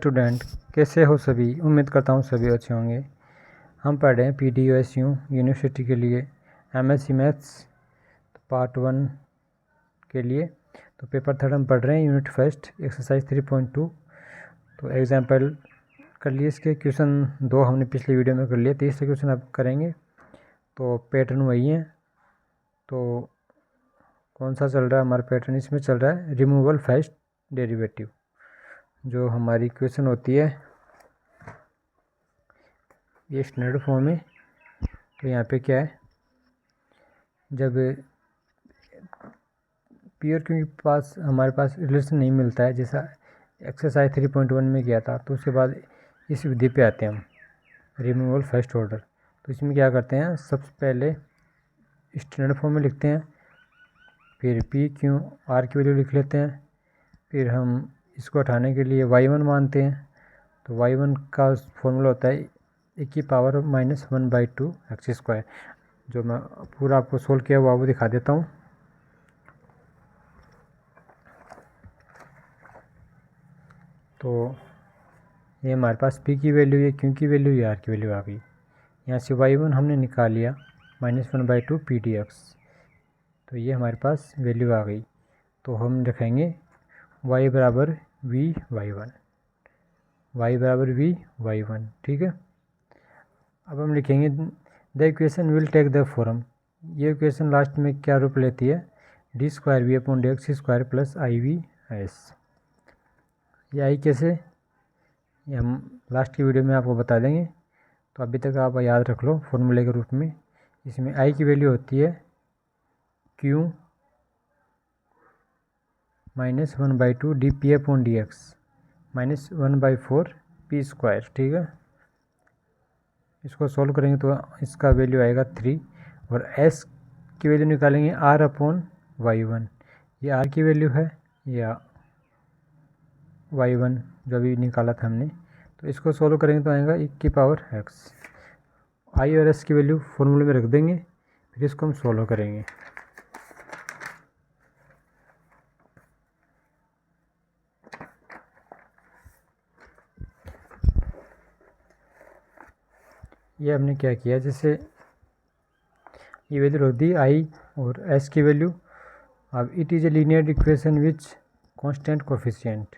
Student, कैसे हो सभी। उम्मीद करता हूँ सभी अच्छे होंगे। हम पढ़ रहे हैं PDUSU यूनिवर्सिटी के लिए MSc मैथ्स पार्ट 1 के लिए। तो पेपर 3 हम पढ़ रहे हैं, यूनिट फर्स्ट, एक्सरसाइज 3.2। तो एग्जाम्पल कर लिए इसके। क्वेश्चन 2 हमने पिछले वीडियो में कर लिए, तीसरे क्वेश्चन अब करेंगे। तो पैटर्न वही है। तो कौन सा चल रहा है हमारा पैटर्न, इसमें चल रहा है रिमूवल फर्स्ट डेरिवेटिव। जो हमारी क्वेश्चन होती है ये स्टैंडर्ड फॉर्म है। तो यहाँ पे क्या है, जब प्योर क्यों के पास हमारे पास रिलेशन नहीं मिलता है, जैसा एक्सरसाइज 3.1 में किया था, तो उसके बाद इस विधि पे आते हैं हम, रिमूवल फर्स्ट ऑर्डर। तो इसमें क्या करते हैं, सबसे पहले स्टैंडर्ड फॉर्म में लिखते हैं, फिर पी क्यू आर की वैल्यू लिख लेते हैं, फिर हम इसको हटाने के लिए y1 मानते हैं। तो y1 का फॉर्मूला होता है e⁻⁻1/2 x²। जो मैं पूरा आपको सोल्व किया हुआ वो दिखा देता हूँ। तो ये हमारे पास p की वैल्यू है, q की वैल्यू या r की वैल्यू आ गई। यहाँ से y1 हमने निकाल लिया -1/2 pdx। तो ये हमारे पास वैल्यू आ गई। तो हम रखेंगे y बराबर v/y1, y बराबर v/y1, ठीक है। अब हम लिखेंगे the equation will take the form. ये इक्वेशन लास्ट में क्या रूप लेती है, d²v/dx² प्लस i_v/s। ये आई कैसे, ये हम लास्ट की वीडियो में आपको बता देंगे। तो अभी तक आप याद रख लो फॉर्मूले के रूप में। इसमें आई की वैल्यू होती है q -1/2 dp/dx -1/4 p², ठीक है। इसको सॉल्व करेंगे तो इसका वैल्यू आएगा 3, और s की वैल्यू निकालेंगे r/y1। ये r की वैल्यू है या y1 जो अभी निकाला था हमने। तो इसको सॉल्व करेंगे तो आएगा e⁻x। i और s की वैल्यू फॉर्मूले में रख देंगे, फिर इसको हम सॉल्व करेंगे। ये हमने क्या किया, जैसे ये वैल्यू रख दी i और s की वैल्यू। अब it is a linear equation which constant coefficient.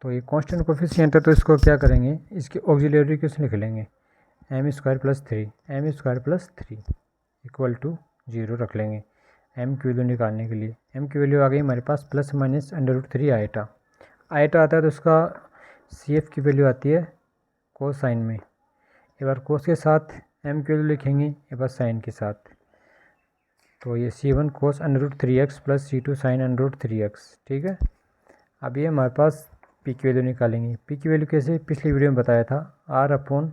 तो ये कांस्टेंट कोफिशिएंट है, तो इसको क्या करेंगे, इसके ऑक्सिलरी इक्वेशन लिख लेंगे m² + 3 = 0 रख लेंगे m की वैल्यू निकालने के लिए। m की वैल्यू आ गई हमारे पास ±√3 आएटा। आएटा आता है तो उसका CF की वैल्यू आती है कोसाइन में। एक बार कोस के साथ m की वैल्यू लिखेंगे, एक बार साइन के साथ। तो ये C1 cos √3x + C2 sin √3x, ठीक है। अब ये हमारे पास p की वैल्यू निकालेंगे। p की वैल्यू कैसे, पिछली वीडियो में बताया था r/,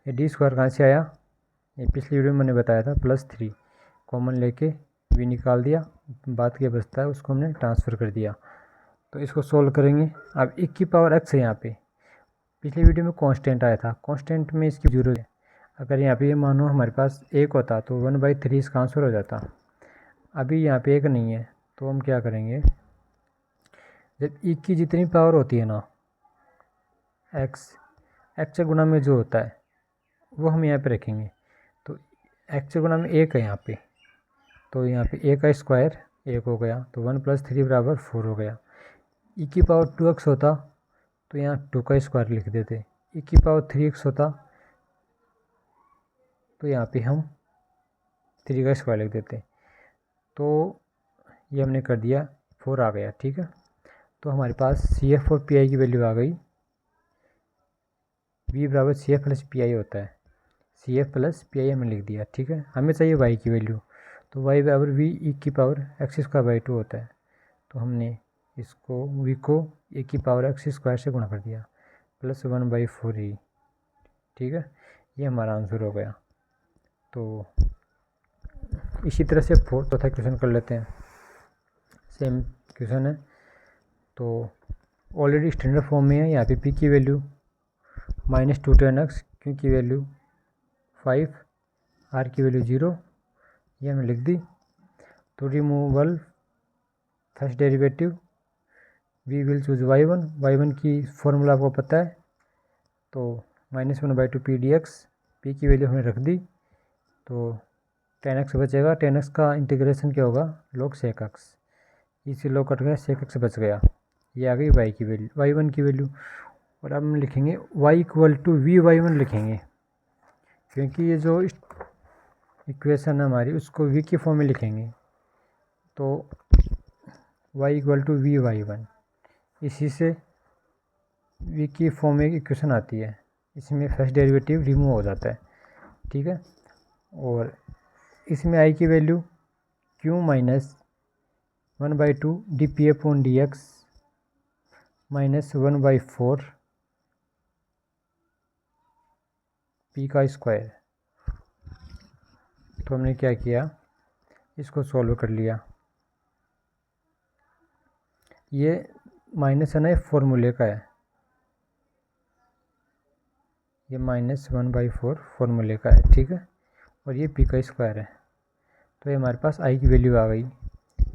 ये d² कहाँ से आया, ये पिछली वीडियो में मैंने बताया था, +3 कॉमन लेके v निकाल दिया, बाद के बचता है उसको हमने ट्रांसफ़र कर दिया। तो इसको सोल्व करेंगे। अब e⁻x है यहाँ पे, पिछली वीडियो में कांस्टेंट आया था, कांस्टेंट में इसकी जरूरत है। अगर यहाँ पे ये मानो हमारे पास 1 होता तो 1/3 इसका आंसर हो जाता। अभी यहाँ पे 1 नहीं है, तो हम क्या करेंगे, जब e की जितनी पावर होती है ना, x से गुना में जो होता है वो हम यहाँ पे रखेंगे। तो x से गुना में 1 है यहाँ पे, तो यहाँ पे 1 का स्क्वायर 1 हो गया, तो 1 + 3 = 4 हो गया। e⁻2x होता तो यहाँ 2 का स्क्वायर लिख देते। e⁻3x होता तो यहाँ पे हम 3 का स्क्वायर लिख देते। तो ये हमने कर दिया, 4 आ गया, ठीक है। तो हमारे पास CF और PI की वैल्यू आ गई। V = CF + PI होता है, CF + PI हमने लिख दिया, ठीक है। हमें चाहिए y की वैल्यू, तो y बराबर v⁻x² 2 होता है। तो हमने इसको v को e⁻x² से गुणा कर दिया, +1/4e, ठीक है। ये हमारा आंसर हो गया। तो इसी तरह से चौथा क्वेश्चन कर लेते हैं, सेम क्वेश्चन है। तो ऑलरेडी स्टैंडर्ड फॉर्म में है। यहाँ पे p की वैल्यू -2 tan x, q की वैल्यू 5, r की वैल्यू 0, ये हमने लिख दी। तो removal first derivative we will choose y1 की फॉर्मूला आपको पता है, तो -1/2 पी डी एक्स, पी की वैल्यू हमने रख दी, तो 10x बचेगा। 10x का इंटीग्रेशन क्या होगा, log sec x, इसी log कट गया, sec x बच गया। ये आ गई y की वैल्यू, y1 की वैल्यू। और अब हम लिखेंगे y = v/1 लिखेंगे, क्योंकि ये जो इक्वेशन है हमारी उसको v की फॉर्म में लिखेंगे, तो y = v/1, इसी से v की फॉर्म में इक्वेशन आती है, इसमें फर्स्ट डेरिवेटिव रिमूव हो जाता है, ठीक है। और इसमें i की वैल्यू q - 1/2 dp/dx -1/4 p का स्क्वायर। तो हमने क्या किया, इसको सॉल्व कर लिया। ये माइनस है ना, ये फॉर्मूले का है, ये -1/4 फॉर्मूले का है, ठीक है। और ये पी का स्क्वायर है, तो ये हमारे पास आई की वैल्यू आ गई।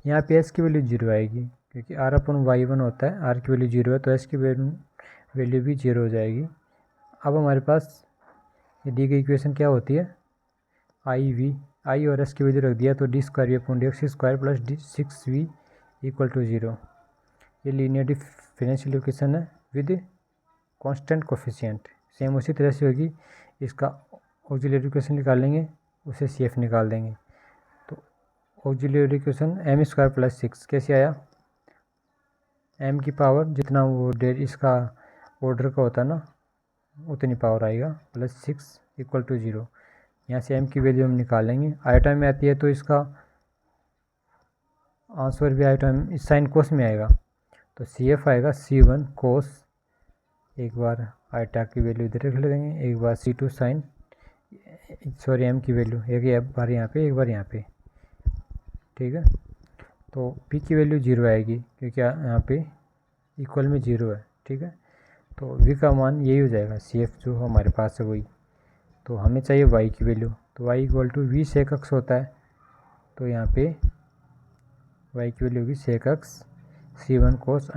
यहाँ पे एस की वैल्यू 0 आएगी, क्योंकि r/y1 होता है, आर की वैल्यू 0 है, तो एस की वैल्यू भी 0 हो जाएगी। अब हमारे पास ये दी गई इक्वेशन क्या होती है, आई और एस की वैल्यू रख दिया, तो d² + d6v = 0। ये लीनियर डिफरेंशियल इक्वेशन है विद कांस्टेंट कोफिशिएंट। सेम उसी तरह से होगी, इसका ऑक्सिलरी इक्वेशन निकालेंगे, उसे CF निकाल देंगे। तो ऑक्सिलरी इक्वेशन m² + 6 कैसे आया, m की पावर जितना वो इसका ऑर्डर का होता है ना, उतनी पावर आएगा, +6 = 0। यहाँ से m की वैल्यू हम निकालेंगे, आइटम में आती है तो इसका आंसर भी आइटम इस साइन कोस में आएगा, तो CF आएगा C1 कोस, एक बार आइटा की वैल्यू इधर रख लेंगे, एक बार C2 साइन, सॉरी m की वैल्यू एक बार यहाँ पे, एक बार यहाँ पे, ठीक है। तो p की वैल्यू 0 आएगी, क्योंकि यहाँ पे इक्वल में 0 है, ठीक है। तो v का मान यही हो जाएगा, CF जो हमारे पास है वही। तो हमें चाहिए y की वैल्यू, तो y = v sec x होता है, तो यहाँ पे y की वैल्यू होगी sec x C1 cos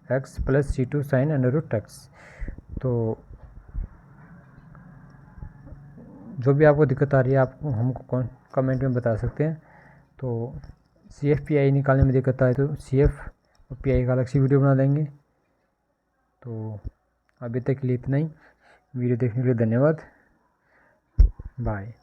√x + C2 sin √x। तो जो भी आपको दिक्कत आ रही है आप हमको कमेंट में बता सकते हैं। तो CF PI निकालने में दिक्कत आए तो CF और PI का अलग से वीडियो बना देंगे। तो अभी तक के लिए इतना ही, वीडियो देखने के लिए धन्यवाद, बाय।